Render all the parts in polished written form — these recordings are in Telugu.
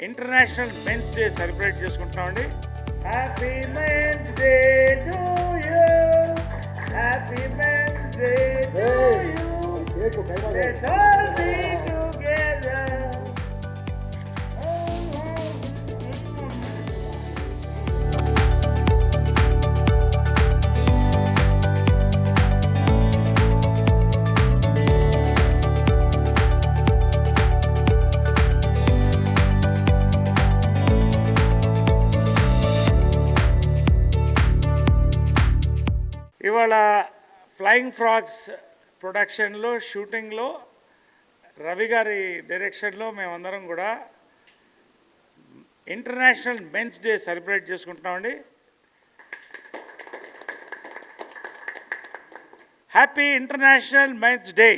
ఇంటర్నేషనల్ మెన్స్ డే సెలబ్రేట్ చేసుకుంటున్నామండి. Happy men's day to you, happy men's day to you, let's all be together. ఇవాళ ఫ్లయింగ్ ఫ్రాగ్స్ ప్రొడక్షన్లో షూటింగ్లో రవి గారి డైరెక్షన్లో మేమందరం కూడా ఇంటర్నేషనల్ మెన్స్ డే సెలబ్రేట్ చేసుకుంటున్నామండి. Happy international men's day.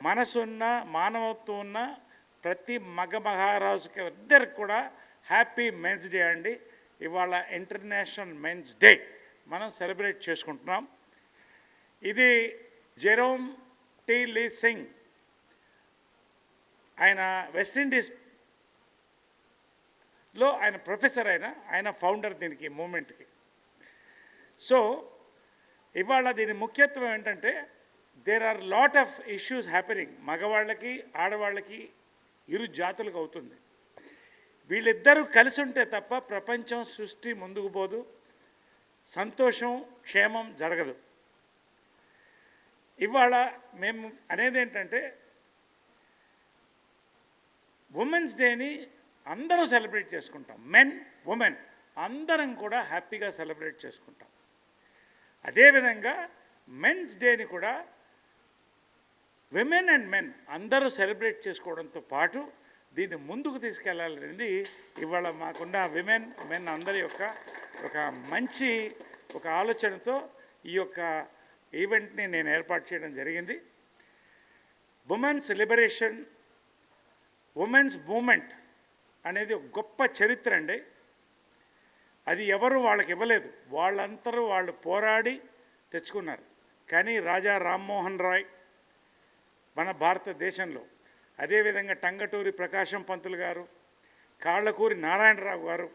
మనసున్న మానవత్వం ఉన్న ప్రతి మగ మహారాజుకి ఇద్దరికి కూడా హ్యాపీ మెన్స్ డే అండి. ఇవాళ ఇంటర్నేషనల్ మెన్స్ డే మనం సెలబ్రేట్ చేసుకుంటున్నాం. ఇది జెరోమ్ టీ లీ సింగ్, ఆయన వెస్టిండీస్లో ఆయన ప్రొఫెసర్, ఆయన ఫౌండర్ దీనికి మూమెంట్కి. సో ఇవాళ దీని ముఖ్యత్వం ఏంటంటే there are lot of issues happening. మగవాళ్ళకి ఆడవాళ్ళకి ఇరు జాతులకు అవుతుంది. వీళ్ళిద్దరూ కలిసి ఉంటే తప్ప ప్రపంచం సృష్టి ముందుకు పోదు, సంతోషం క్షేమం జరగదు. ఇవాళ మేము అనేది ఏంటంటే ఉమెన్స్ డేని అందరం సెలబ్రేట్ చేసుకుంటాం. మెన్ ఉమెన్ అందరం కూడా హ్యాపీగా సెలబ్రేట్ చేసుకుంటాం. అదేవిధంగా మెన్స్ డేని కూడా విమెన్ అండ్ మెన్ అందరూ సెలబ్రేట్ చేసుకోవడంతో పాటు దీన్ని ముందుకు తీసుకెళ్లాలనేది ఇవాళ మాకున్న విమెన్ మెన్ అందరి యొక్క ఒక మంచి ఒక ఆలోచనతో ఈ యొక్క ఈవెంట్ని నేను ఏర్పాటు చేయడం జరిగింది. ఉమెన్స్ లిబరేషన్, ఉమెన్స్ మూమెంట్ అనేది ఒక గొప్ప చరిత్ర అండి. అది ఎవరు వాళ్ళకి ఇవ్వలేదు, వాళ్ళందరూ వాళ్ళు పోరాడి తెచ్చుకున్నారు. కానీ రాజా రామ్మోహన్ రాయ్ మన భారతదేశంలో, అదేవిధంగా టంగటూరి ప్రకాశం పంతులు గారు, కాళ్ళకూరి నారాయణరావు గారు,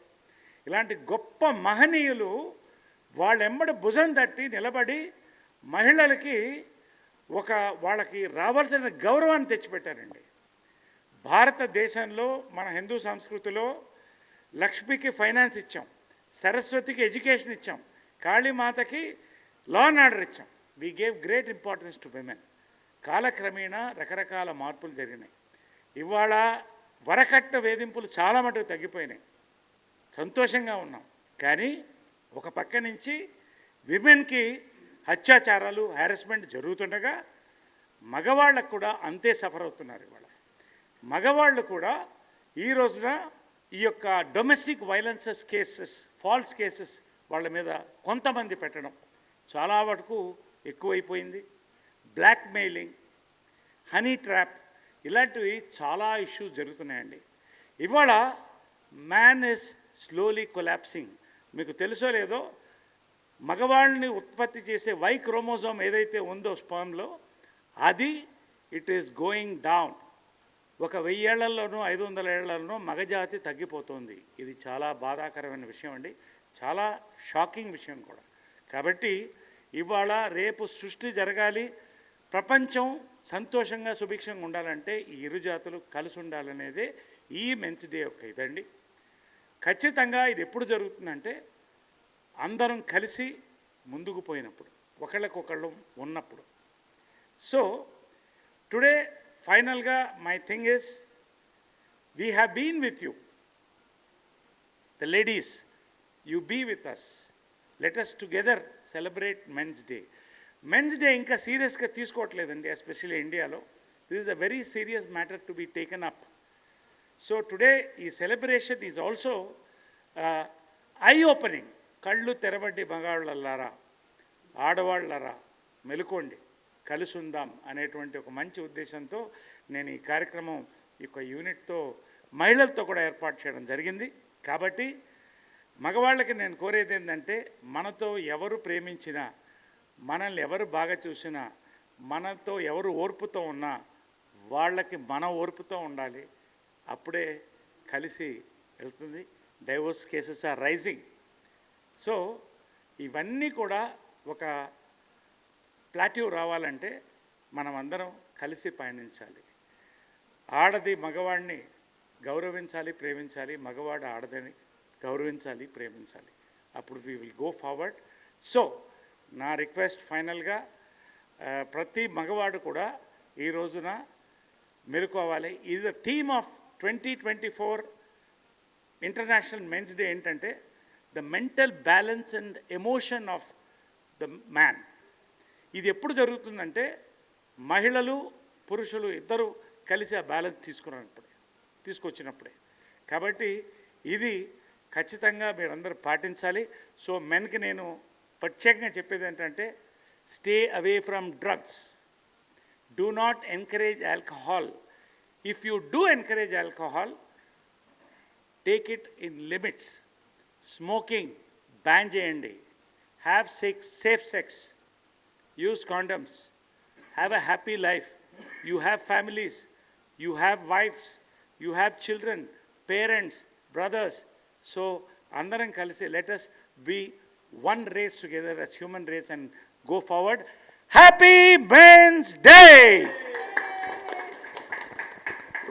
ఇలాంటి గొప్ప మహనీయులు వాళ్ళెమ్మడి భుజం తట్టి నిలబడి మహిళలకి వాళ్ళకి రావాల్సిన గౌరవాన్ని తెచ్చిపెట్టారండి. భారతదేశంలో మన హిందూ సంస్కృతిలో లక్ష్మికి ఫైనాన్స్ ఇచ్చాం, సరస్వతికి ఎడ్యుకేషన్ ఇచ్చాం, కాళీమాతకి లా అండ్ ఆర్డర్ ఇచ్చాం. We gave great importance to women. కాలక్రమేణా రకరకాల మార్పులు జరిగినాయి. ఇవాళ వరకట్న వేధింపులు చాలా మటుకు తగ్గిపోయినాయి, సంతోషంగా ఉన్నాం. కానీ ఒక పక్క నుంచి విమెన్కి అత్యాచారాలు హ్యారస్మెంట్ జరుగుతుండగా మగవాళ్ళకు కూడా అంతే సఫర్ అవుతున్నారు. ఇవాళ మగవాళ్ళు కూడా ఈ రోజున ఈ యొక్క domestic violences cases, false cases వాళ్ళ మీద కొంతమంది పెట్టడం చాలా వరకు ఎక్కువైపోయింది. బ్లాక్మెయిలింగ్, హనీ ట్రాప్, ఇలాంటివి చాలా ఇష్యూస్ జరుగుతున్నాయండి. ఇవాళ మ్యాన్ ఈజ్ స్లోలీ కొలాప్సింగ్. మీకు తెలుసో లేదో, మగవాళ్ళని ఉత్పత్తి చేసే వై క్రోమోజోమ్ ఏదైతే ఉందో స్పర్మ్లో, అది ఇట్ ఈస్ గోయింగ్ డౌన్. ఒక 1000 ఏళ్లలోనూ 500 ఏళ్లలోనూ మగజాతి తగ్గిపోతుంది. ఇది చాలా బాధాకరమైన విషయం అండి, చాలా షాకింగ్ విషయం కూడా. కాబట్టి ఇవాళ రేపు సృష్టి జరగాలి, ప్రపంచం సంతోషంగా సుభిక్షంగా ఉండాలంటే ఈ ఇరు జాతులు కలిసి ఉండాలనేదే ఈ మెన్స్ డే యొక్క ఇదండి. ఖచ్చితంగా ఇది ఎప్పుడు జరుగుతుందంటే అందరం కలిసి ముందుకు పోయినప్పుడు, ఒకళ్ళకొకళ్ళు ఉన్నప్పుడు. సో టుడే ఫైనల్గా my thing is, we have been with you, the ladies, you be with us, let us together celebrate men's day. Men's day ఇంకా సీరియస్గా తీసుకోవట్లేదండి, ఎస్పెషల్లీ ఇండియాలో. This is a very serious matter to be taken up. So today ఈ celebration is also eye opening. కళ్ళు తెరబడ్డి మగాళ్ళలారా, ఆడవాళ్ళరా మెలుకోండి, కలిసి ఉందాం అనేటువంటి ఒక మంచి ఉద్దేశంతో నేను ఈ కార్యక్రమం యొక్క యూనిట్తో మహిళలతో కూడా ఏర్పాటు చేయడం జరిగింది. కాబట్టి మగవాళ్ళకి నేను కోరేది ఏంటంటే, మనతో ఎవరు ప్రేమించినా, మనల్ని ఎవరు బాగా చూసినా, మనతో ఎవరు ఓర్పుతో ఉన్నా వాళ్ళకి మన ఓర్పుతో ఉండాలి. అప్పుడే కలిసి వెళ్తుంది. Divorce cases are rising. So ఇవన్నీ కూడా ఒక ప్లాట్యూ రావాలంటే మనం అందరం కలిసి పయనించాలి. ఆడది మగవాడిని గౌరవించాలి, ప్రేమించాలి. మగవాడు ఆడదని గౌరవించాలి, ప్రేమించాలి. అప్పుడు we will go forward. So నా రిక్వెస్ట్ ఫైనల్గా ప్రతి మగవాడు కూడా ఈ రోజున మెలుకోవాలి. ఇది the theme of 2024 international men's day. ఏంటంటే the mental balance and emotion of the man. ఇది ఎప్పుడు జరుగుతుందంటే మహిళలు పురుషులు ఇద్దరు కలిసి ఆ బ్యాలెన్స్ తీసుకొచ్చినప్పుడే. కాబట్టి ఇది ఖచ్చితంగా మీరందరూ పాటించాలి. సో మెన్కి నేను ప్రత్యేకంగా చెప్పేది ఏంటంటే stay away from drugs. Do not encourage alcohol. If you do encourage alcohol, take it in limits. Smoking ban చేయండి. Have safe sex. Use condoms. Have a happy life. You have families. You have wives. You have children, parents, brothers. So అందరం కలిసి let us be one race together as human race and go forward. Happy Men's Day.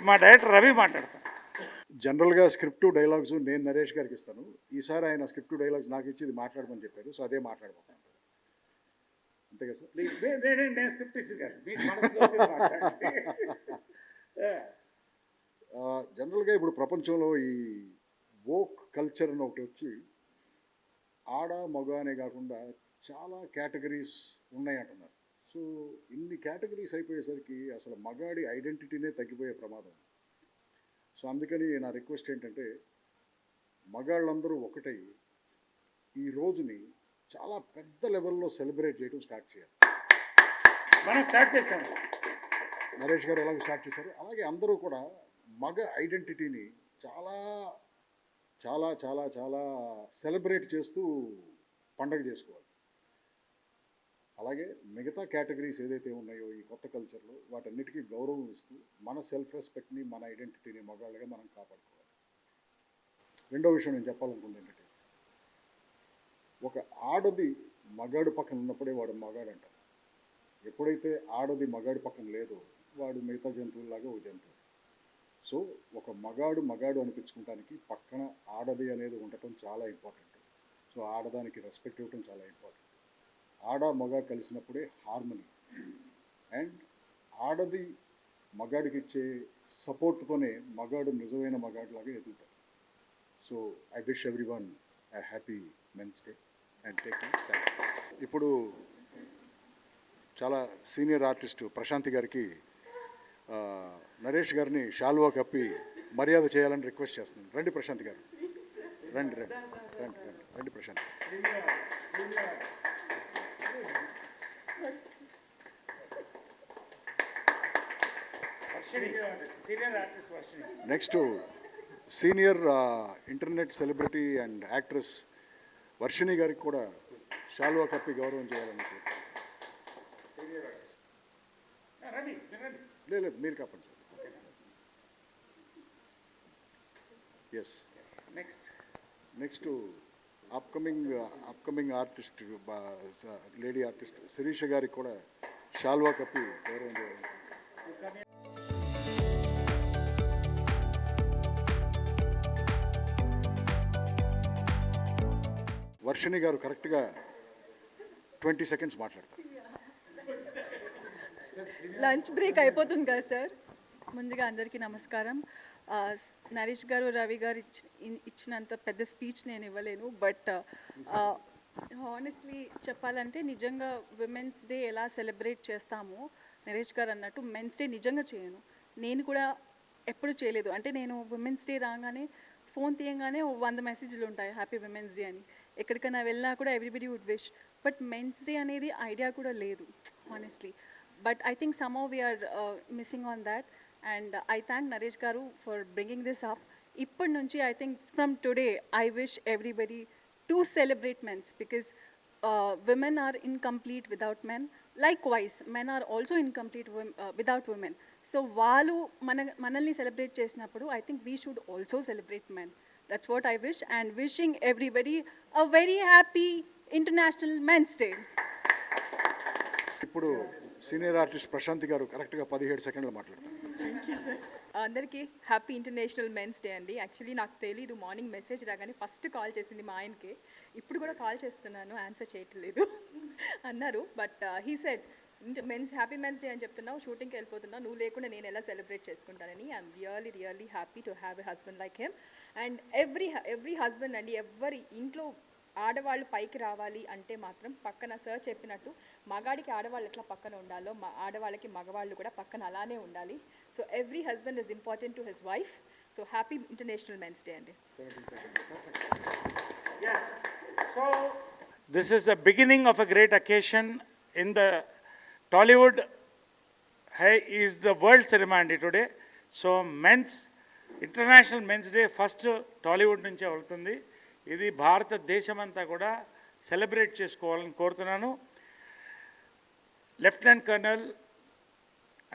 మా డైరెక్టర్ రవి మాట్లాడతాను. జనరల్గా స్క్రిప్ట్ డైలాగ్స్ నేను నరేష్ గారికి ఇస్తాను. ఈసారి ఆయన స్క్రిప్ట్ డైలాగ్స్ నాకు ఇచ్చి ఇది మాట్లాడమని చెప్పారు. సో అదే మాట్లాడబోతున్నాను. అంతే కదా సార్? నేను స్క్రిప్ట్ ఇచ్చింది కాదు, మీకు మనసులో మాట్లాడండి. జనరల్గా ఇప్పుడు ప్రపంచంలో ఈ వోక్ కల్చర్ అని ఒకటి వచ్చి ఆడ మగ అనే కాకుండా చాలా కేటగిరీస్ ఉన్నాయి అంటున్నారు. సో ఇన్ని కేటగిరీస్ అయిపోయేసరికి అసలు మగాడి ఐడెంటిటీనే తగ్గిపోయే ప్రమాదం. సో అందుకని నా రిక్వెస్ట్ ఏంటంటే మగాళ్ళందరూ ఒకటై ఈ రోజుని చాలా పెద్ద లెవెల్లో సెలబ్రేట్ చేయడం స్టార్ట్ చేయాలి. మనం స్టార్ట్ చేసాము. నరేష్ గారు ఎలాగో స్టార్ట్ చేశారు, అలాగే అందరూ కూడా మగ ఐడెంటిటీని చాలా చాలా చాలా చాలా సెలబ్రేట్ చేస్తూ పండగ చేసుకోవాలి. అలాగే మిగతా కేటగిరీస్ ఏదైతే ఉన్నాయో ఈ కొత్త కల్చర్లో వాటన్నిటికీ గౌరవం ఇస్తూ మన సెల్ఫ్ రెస్పెక్ట్ని, మన ఐడెంటిటీని మగాళ్ళగా మనం కాపాడుకోవాలి. రెండో విషయం నేను చెప్పాలనుకుంది ఏంటంటే ఒక ఆడది మగాడు పక్కన ఉన్నప్పుడే వాడు మగాడు అంటారు. ఎప్పుడైతే ఆడది మగాడి పక్కన లేదో వాడు మిగతా జంతువుల్లాగా ఒక జంతువు. సో ఒక మగాడు మగాడు అనిపించుకోవడానికి పక్కన ఆడది అనేది ఉండటం చాలా ఇంపార్టెంట్. సో ఆడదానికి రెస్పెక్ట్ ఇవ్వటం చాలా ఇంపార్టెంట్. ఆడ మగ కలిసినప్పుడే హార్మనీ. అండ్ ఆడది మగాడికి ఇచ్చే సపోర్ట్తోనే మగాడు నిజమైన మగాడిలాగా ఎదుగుతాడు. So I wish everyone a happy men's day and take care. ఇప్పుడు చాలా సీనియర్ ఆర్టిస్టు ప్రశాంతి గారికి నరేష్ గారిని షాల్వా కప్పి మర్యాద చేయాలని రిక్వెస్ట్ చేస్తున్నాను. రండి ప్రశాంత్ గారు, రండి రండి రండి రండి రండి Prashanth. Next senior internet celebrity and actress Varshini గారికి కూడా షాల్వా కప్పి గౌరవం చేయాలని. లేదు మీరు కాపండి sir. Yes, next upcoming artist lady artist Sirisha గారికి కూడా షాల్వా కప్పి గౌరవం చేయాలి. వర్షిణి గారు కరెక్ట్గా 20 seconds మాట్లాడతారు. లంచ్ బ్రేక్ అయిపోతుంది కదా సార్. ముందుగా అందరికీ నమస్కారం. నరేష్ గారు, రవి గారు ఇచ్చినంత పెద్ద స్పీచ్ నేను ఇవ్వలేను. బట్ హానెస్ట్లీ చెప్పాలంటే నిజంగా విమెన్స్ డే ఎలా సెలబ్రేట్ చేస్తామో నరేష్ గారు అన్నట్టు మెన్స్ డే నిజంగా చేయను. నేను కూడా ఎప్పుడు చేయలేదు. అంటే నేను విమెన్స్ డే రాగానే ఫోన్ తీయగానే 100 మెసేజ్లు ఉంటాయి హ్యాపీ విమెన్స్ డే అని. ఎక్కడికైనా వెళ్ళినా కూడా everybody would wish. But men's day అనేది ఐడియా కూడా లేదు honestly. But I think somehow we are missing on that, and I thank Naresh Garu for bringing this up. Ippadi nunchi I think from today I wish everybody to celebrate men's, because women are incomplete without men. Likewise, men are also incomplete without women. So వాళ్ళు మనల్ని సెలబ్రేట్ చేసినప్పుడు I think we should also celebrate men. That's what I wish, and wishing everybody a very happy international men's day. ఇప్పుడు సీనియర్ ఆర్టిస్ట్ ప్రశాంత్ గారు కరెక్ట్గా 17 సెకండ్లు మాట్లాడతారు. అందరికీ హ్యాపీ ఇంటర్నేషనల్ మెన్స్ డే అండి. యాక్చువల్లీ నాకు తెలీదు, మార్నింగ్ మెసేజ్ రాగానే ఫస్ట్ కాల్ చేసింది మా ఆయనకి. ఇప్పుడు కూడా కాల్ చేస్తున్నాను, ఆన్సర్ చేయట్లేదు అన్నారు. But he said happy men's day అని చెప్తున్నావు, షూటింగ్కి వెళ్ళిపోతున్నావు, నువ్వు లేకుండా నేను ఎలా సెలబ్రేట్ చేసుకుంటానని. I'm really happy to have a husband like him. And every husband అండి, ఎవరి ఇంట్లో ఆడవాళ్ళు పైకి రావాలి అంటే మాత్రం పక్కన సార్ చెప్పినట్టు మగాడికి ఆడవాళ్ళు ఎట్లా పక్కన ఉండాలో ఆడవాళ్ళకి మగవాళ్ళు కూడా పక్కన అలానే ఉండాలి. So every husband is important to his wife. So happy international men's day అండి. So, this is the beginning of a great occasion in the Tollywood. Is the World Ceremony today. So, International Men's Day first Tollywood నుంచే వెళ్తుంది. ఇది భారతదేశమంతా కూడా సెలబ్రేట్ చేసుకోవాలని కోరుతున్నాను. Lieutenant colonel,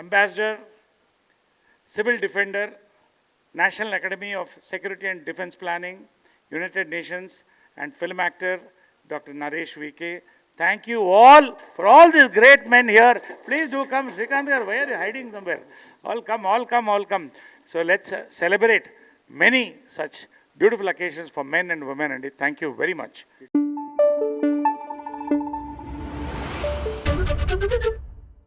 ambassador, civil defender, national academy of security and defence planning, United nations and film actor Dr. Naresh VK. Thank you all for all these great men here. Please do come. Srikanth garu, why are you hiding somewhere? All come. So let's celebrate many such beautiful occasions for men and women. And thank you very much.